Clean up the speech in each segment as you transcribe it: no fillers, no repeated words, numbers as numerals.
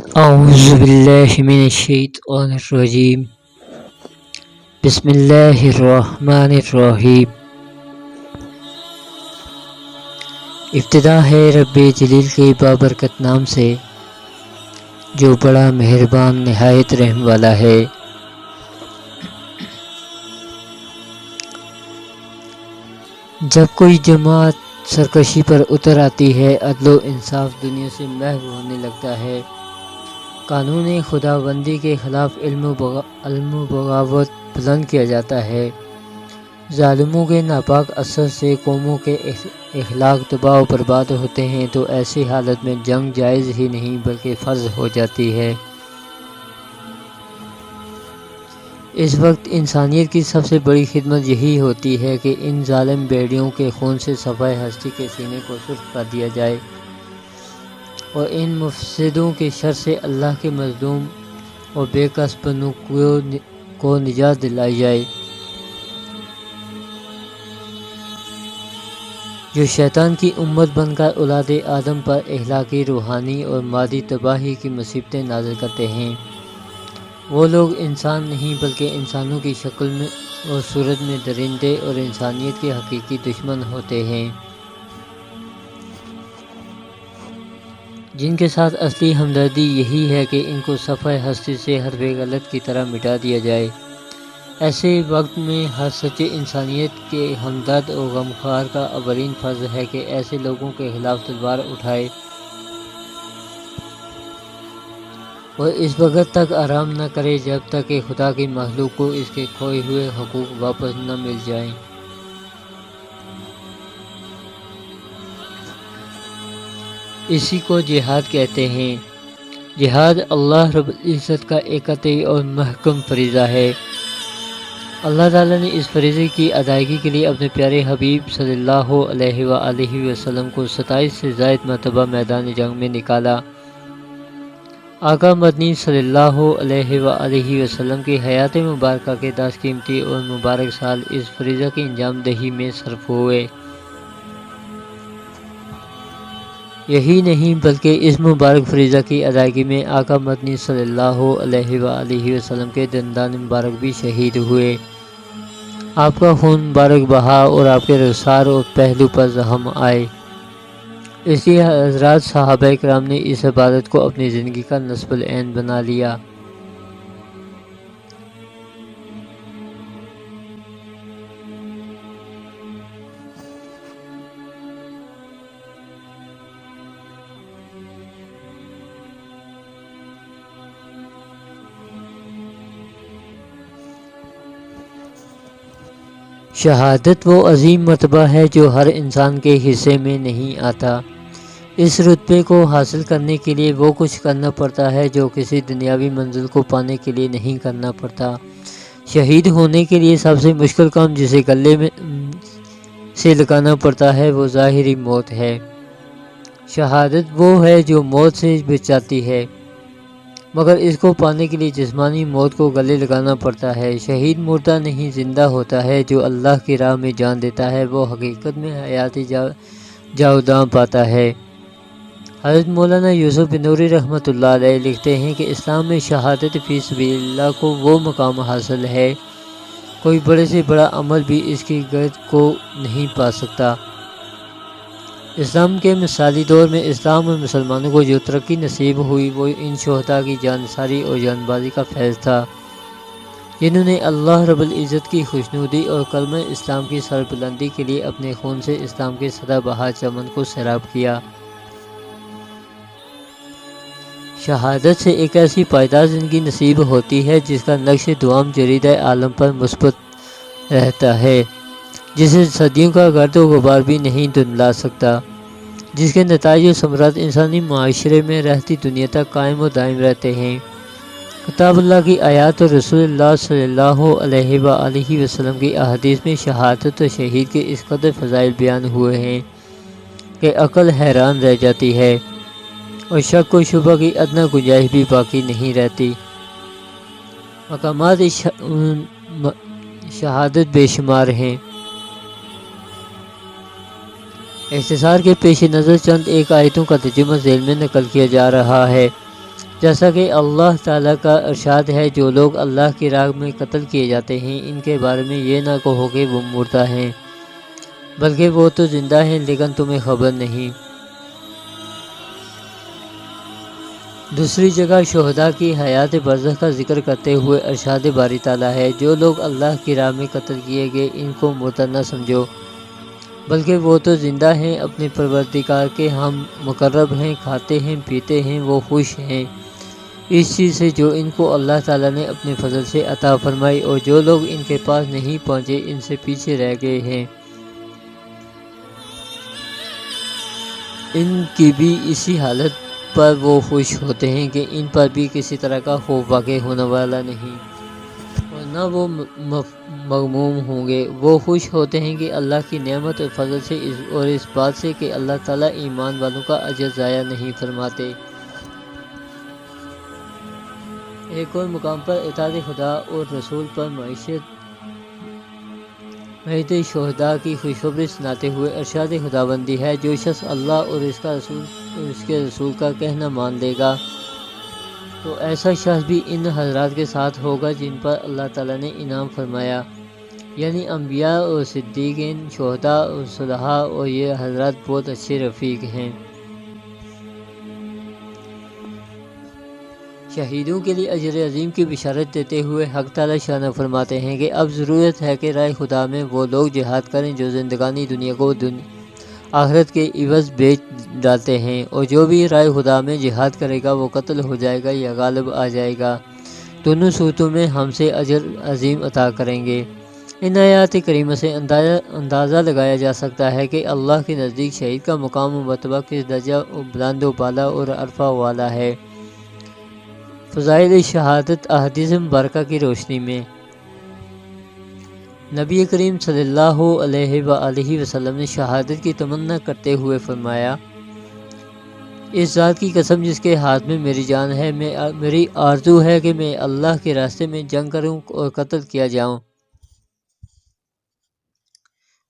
أعوذ بالله من الشيطان الرجيم بسم اللہ الرحمن الرحیم۔ ابتدا ہے رب جلیل کے بابرکت نام سے جو بڑا مہربان نہایت رحم والا ہے۔ جب کوئی جماعت سرکشی پر اتر آتی ہے، عدل و انصاف دنیا سے محو ہونے لگتا ہے، قانون خداوندی کے خلاف علم و بغاوت بلند کیا جاتا ہے، ظالموں کے ناپاک اثر سے قوموں کے اخلاق تباہ و برباد ہوتے ہیں، تو ایسی حالت میں جنگ جائز ہی نہیں بلکہ فرض ہو جاتی ہے۔ اس وقت انسانیت کی سب سے بڑی خدمت یہی ہوتی ہے کہ ان ظالم بھیڑیوں کے خون سے صفحۂ ہستی کے سینے کو سرخ کر دیا جائے اور ان مفسدوں کے شر سے اللہ کے مظلوم اور بے کس بندوں کو نجات دلائی جائے، جو شیطان کی امت بن کر اولاد آدم پر اخلاقی، روحانی اور مادی تباہی کی مصیبتیں نازل کرتے ہیں۔ وہ لوگ انسان نہیں بلکہ انسانوں کی شکل میں اور صورت میں درندے اور انسانیت کے حقیقی دشمن ہوتے ہیں، جن کے ساتھ اصلی ہمدردی یہی ہے کہ ان کو صفحۂ ہستی سے حرف غلط کی طرح مٹا دیا جائے۔ ایسے وقت میں ہر سچے انسانیت کے ہمدرد اور غمخوار کا اولین فرض ہے کہ ایسے لوگوں کے خلاف تلوار اٹھائے اور اس وقت تک آرام نہ کرے جب تک کہ خدا کی مخلوق کو اس کے کھوئے ہوئے حقوق واپس نہ مل جائیں۔ اسی کو جہاد کہتے ہیں۔ جہاد اللہ رب العزت کا ایک قطعی اور محکم فریضہ ہے۔ اللہ تعالیٰ نے اس فریضے کی ادائیگی کے لیے اپنے پیارے حبیب صلی اللہ علیہ وآلہ وسلم کو 27 سے زائد مرتبہ میدان جنگ میں نکالا۔ آقا مدنی صلی اللہ علیہ وآلہ وسلم کی حیات مبارکہ کے 10 قیمتی اور مبارک سال اس فریضہ کی انجام دہی میں صرف ہوئے۔ یہی نہیں بلکہ اس مبارک فریضہ کی ادائیگی میں آقا مدنی صلی اللہ علیہ وآلہ وسلم کے دندان مبارک بھی شہید ہوئے، آپ کا خون مبارک بہا اور آپ کے رخسار اور پہلو پر زخم آئے۔ اس لیے حضرات صحابہ کرام نے اس عبادت کو اپنی زندگی کا نصب العین بنا لیا۔ شہادت وہ عظیم مرتبہ ہے جو ہر انسان کے حصے میں نہیں آتا۔ اس رتبے کو حاصل کرنے کے لیے وہ کچھ کرنا پڑتا ہے جو کسی دنیاوی منزل کو پانے کے لیے نہیں کرنا پڑتا۔ شہید ہونے کے لیے سب سے مشکل کام جسے گلے میں سے لگانا پڑتا ہے وہ ظاہری موت ہے۔ شہادت وہ ہے جو موت سے بچاتی ہے، مگر اس کو پانے کے لیے جسمانی موت کو گلے لگانا پڑتا ہے۔ شہید مردہ نہیں زندہ ہوتا ہے، جو اللہ کی راہ میں جان دیتا ہے وہ حقیقت میں حیات جاوداں پاتا ہے۔ حضرت مولانا یوسف بن نوری رحمۃ اللہ علیہ لکھتے ہیں کہ اسلام میں شہادت فی سبیل اللہ کو وہ مقام حاصل ہے، کوئی بڑے سے بڑا عمل بھی اس کی گرد کو نہیں پا سکتا۔ اسلام کے مثالی دور میں اسلام اور مسلمانوں کو جو ترقی نصیب ہوئی وہ ان شہداء کی جانثاری اور جان بازی کا فیض تھا، جنہوں نے اللہ رب العزت کی خوشنودی اور کلمہ اسلام کی سربلندی کے لیے اپنے خون سے اسلام کے سدا بہار چمن کو سیراب کیا۔ شہادت سے ایک ایسی پائیدار زندگی نصیب ہوتی ہے جس کا نقش دوام جریدہ عالم پر مثبت رہتا ہے، جسے صدیوں کا گرد و غبار بھی نہیں دھندلا سکتا، جس کے نتائج و ثمرات انسانی معاشرے میں رہتی دنیا تک قائم و دائم رہتے ہیں۔ کتاب اللہ کی آیات اور رسول اللہ صلی اللہ علیہ وآلہ وسلم کی احادیث میں شہادت و شہید کے اس قدر فضائل بیان ہوئے ہیں کہ عقل حیران رہ جاتی ہے اور شک و شبہ کی ادنیٰ گنجائش بھی باقی نہیں رہتی۔ مقامات شہادت بے شمار ہیں۔ اختصار کے پیش نظر چند ایک آیتوں کا ترجمہ ذیل میں نقل کیا جا رہا ہے۔ جیسا کہ اللہ تعالیٰ کا ارشاد ہے، جو لوگ اللہ کی راہ میں قتل کیے جاتے ہیں ان کے بارے میں یہ نہ کہو کہ وہ مردہ ہیں، بلکہ وہ تو زندہ ہیں لیکن تمہیں خبر نہیں۔ دوسری جگہ شہداء کی حیات برزخ کا ذکر کرتے ہوئے ارشاد باری تعالیٰ ہے، جو لوگ اللہ کی راہ میں قتل کیے گئے ان کو مردہ نہ سمجھو، بلکہ وہ تو زندہ ہیں، اپنے پروردگار کے ہم مقرب ہیں، کھاتے ہیں پیتے ہیں، وہ خوش ہیں اس چیز سے جو ان کو اللہ تعالیٰ نے اپنے فضل سے عطا فرمائی، اور جو لوگ ان کے پاس نہیں پہنچے ان سے پیچھے رہ گئے ہیں، ان کی بھی اسی حالت پر وہ خوش ہوتے ہیں کہ ان پر بھی کسی طرح کا خوف واقع ہونے والا نہیں، اور نہ وہ مغموم ہوں گے۔ وہ خوش ہوتے ہیں کہ اللہ کی نعمت اور فضل سے اور اس بات سے کہ اللہ تعالیٰ ایمان والوں کا اجر ضائع نہیں فرماتے۔ ایک اور مقام پر اطاعت خدا اور رسول پر معیشت شہداء کی خوشخبری سناتے ہوئے ارشاد خداوندی ہے، جو شخص اللہ اور اس کے رسول کا کہنا مان لے گا تو ایسا شخص بھی ان حضرات کے ساتھ ہوگا جن پر اللہ تعالیٰ نے انعام فرمایا، یعنی انبیاء اور صدیقین، شہداء اور صلحاء، اور یہ حضرات بہت اچھے رفیق ہیں۔ شہیدوں کے لیے اجر عظیم کی بشارت دیتے ہوئے حق تعالیٰ شانہ فرماتے ہیں کہ اب ضرورت ہے کہ راہ خدا میں وہ لوگ جہاد کریں جو زندگانی دنیا کو آخرت کے عوض بیچ ڈالتے ہیں، اور جو بھی راہ خدا میں جہاد کرے گا وہ قتل ہو جائے گا یا غالب آ جائے گا، دونوں صورتوں میں ہم سے اجر عظیم عطا کریں گے۔ ان آیات کریمہ سے اندازہ لگایا جا سکتا ہے کہ اللہ کے نزدیک شہید کا مقام و مرتبہ کس درجہ بلند و بالا اور عرفہ والا ہے۔ فضائل شہادت احادیث مبارکہ کی روشنی میں نبی کریم صلی اللہ علیہ وآلہ وسلم نے شہادت کی تمنا کرتے ہوئے فرمایا، اس ذات کی قسم جس کے ہاتھ میں میری جان ہے، میری آرزو ہے کہ میں اللہ کے راستے میں جنگ کروں اور قتل کیا جاؤں،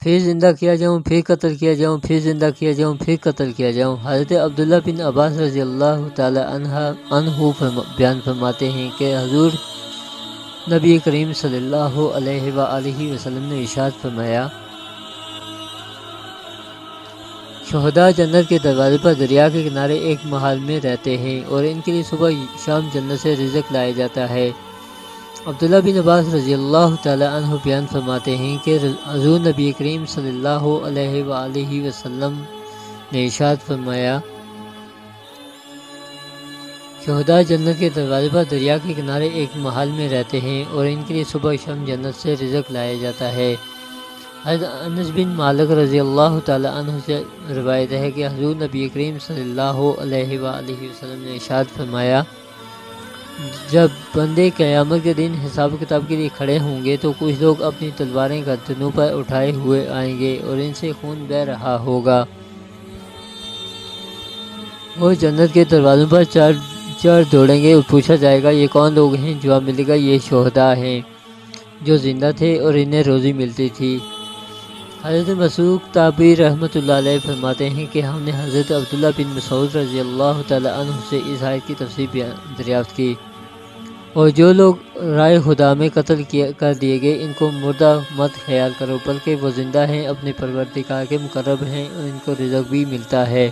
پھر زندہ کیا جاؤں، پھر قتل کیا جاؤں، پھر زندہ کیا جاؤں، پھر قتل کیا جاؤں۔ حضرت عبداللہ بن عباس رضی اللہ تعالی عنہ بیان فرماتے ہیں کہ حضور نبی کریم صلی اللہ علیہ وآلہ وسلم نے ارشاد فرمایا، شہداء جنت کے دروازے پر دریا کے کنارے ایک محل میں رہتے ہیں اور ان کے لیے صبح شام جنت سے رزق لایا جاتا ہے۔ عبداللہ بن عباس رضی اللہ تعالی عنہ بیان فرماتے ہیں کہ حضور نبی کریم صلی اللہ علیہ وآلہ وسلم نے ارشاد فرمایا، شہداء جنت کے دروازے پر دریا کے کنارے ایک محل میں رہتے ہیں اور ان کے لیے صبح شام جنت سے رزق لایا جاتا ہے۔ حضرت انس بن مالک رضی اللہ تعالی عنہ سے روایت ہے کہ حضور نبی کریم صلی اللہ علیہ وآلہ وسلم نے ارشاد فرمایا، جب بندے قیامت کے دن حساب کتاب کے لیے کھڑے ہوں گے تو کچھ لوگ اپنی تلواریں گردنوں پر اٹھائے ہوئے آئیں گے اور ان سے خون بہہ رہا ہوگا، وہ جنت کے دروازوں پر چڑھ دوڑیں گے اور پوچھا جائے گا، یہ کون لوگ ہیں؟ جواب ملے گا، یہ شہداء ہیں جو زندہ تھے اور انہیں روزی ملتی تھی۔ حضرت مسعود تابعی رحمۃ اللہ علیہ فرماتے ہیں کہ ہم نے حضرت عبداللہ بن مسعود رضی اللہ تعالی عنہ سے اس آیت کی تفسیر دریافت کی، اور جو لوگ رائے خدا میں قتل کر دیے گئے ان کو مردہ مت خیال کرو، بلکہ وہ زندہ ہیں، اپنے پروردگار کے مقرب ہیں اور ان کو رزق بھی ملتا ہے۔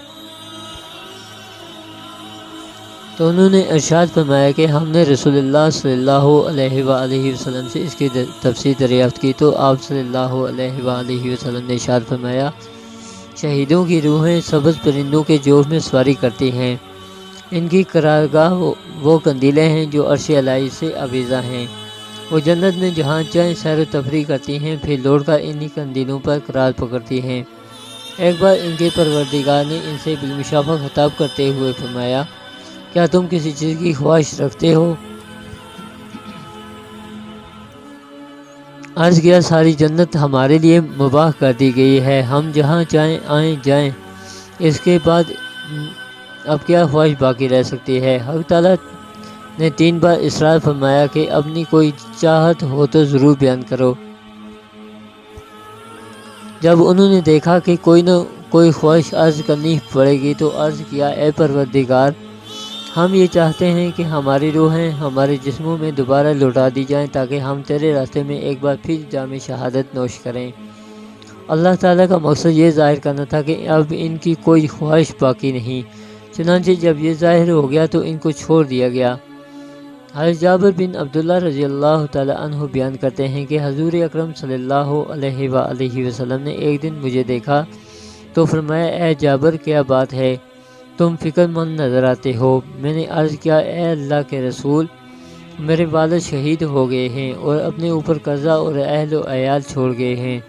تو انہوں نے ارشاد فرمایا کہ ہم نے رسول اللہ صلی اللہ علیہ وآلہ وسلم سے اس کی تفسیر دریافت کی، تو آپ صلی اللہ علیہ وآلہ وسلم نے ارشاد فرمایا، شہیدوں کی روحیں سبز پرندوں کے جوف میں سواری کرتی ہیں، ان کی قرارگاہ وہ قندیلیں ہیں جو عرش الہی سے آویزاں ہیں، وہ جنت میں جہاں چاہیں سیر و تفریح کرتی ہیں، پھر لوٹ کر انہی قندیلوں پر قرار پکڑتی ہیں۔ ایک بار ان کے پروردگار نے ان سے بالمشافہ خطاب کرتے ہوئے فرمایا، کیا تم کسی چیز کی خواہش رکھتے ہو؟ عرض کیا، ساری جنت ہمارے لیے مباح کر دی گئی ہے، ہم جہاں چاہیں آئیں جائیں، اس کے بعد اب کیا خواہش باقی رہ سکتی ہے؟ حق تعالیٰ نے 3 بار اصرار فرمایا کہ اپنی کوئی چاہت ہو تو ضرور بیان کرو۔ جب انہوں نے دیکھا کہ کوئی نہ کوئی خواہش عرض کرنی پڑے گی تو عرض کیا، اے پروردگار، ہم یہ چاہتے ہیں کہ ہماری روحیں ہمارے جسموں میں دوبارہ لوٹا دی جائیں تاکہ ہم تیرے راستے میں ایک بار پھر جام شہادت نوش کریں۔ اللہ تعالیٰ کا مقصد یہ ظاہر کرنا تھا کہ اب ان کی کوئی خواہش باقی نہیں، چنانچہ جب یہ ظاہر ہو گیا تو ان کو چھوڑ دیا گیا۔ حضرت جابر بن عبداللہ رضی اللہ تعالیٰ عنہ بیان کرتے ہیں کہ حضور اکرم صلی اللہ علیہ وآلہ وسلم نے ایک دن مجھے دیکھا تو فرمایا، اے جابر کیا بات ہے، تم فکر مند نظر آتے ہو۔ میں نے عرض کیا، اے اللہ کے رسول، میرے والد شہید ہو گئے ہیں اور اپنے اوپر قرضہ اور اہل و عیال چھوڑ گئے ہیں۔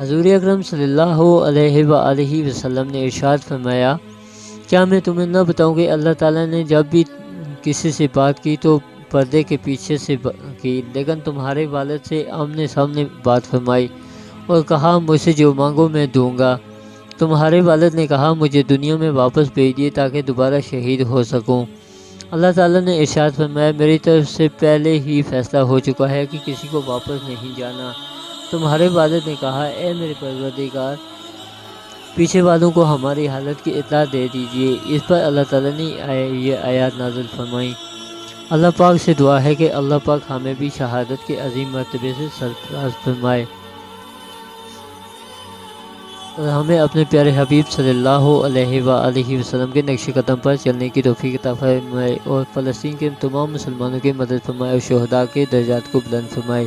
حضور اکرم صلی اللہ علیہ وآلہ وسلم نے ارشاد فرمایا، کیا میں تمہیں نہ بتاؤں کہ اللہ تعالیٰ نے جب بھی کسی سے بات کی تو پردے کے پیچھے سے کی، لیکن تمہارے والد سے آمنے سامنے بات فرمائی اور کہا، مجھ سے جو مانگو میں دوں گا۔ تمہارے والد نے کہا، مجھے دنیا میں واپس بھیج دیے تاکہ دوبارہ شہید ہو سکوں۔ اللہ تعالیٰ نے ارشاد فرمایا، میری طرف سے پہلے ہی فیصلہ ہو چکا ہے کہ کسی کو واپس نہیں جانا۔ تمہارے والد نے کہا، اے میرے پروردگار، پیچھے والوں کو ہماری حالت کی اطلاع دے دیجیے۔ اس پر اللہ تعالیٰ نے یہ آیات نازل فرمائیں۔ اللہ پاک سے دعا ہے کہ اللہ پاک ہمیں بھی شہادت کے عظیم مرتبے سے سرفراز فرمائے اور ہمیں اپنے پیارے حبیب صلی اللہ علیہ وآلہ وسلم کے نقش قدم پر چلنے کی توفیق عطا فرمائے اور فلسطین کے تمام مسلمانوں کی مدد فرمائے اور شہداء کے درجات کو بلند فرمائے۔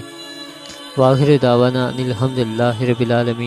وآخر دعوانا ان الحمد للہ رب العالمین۔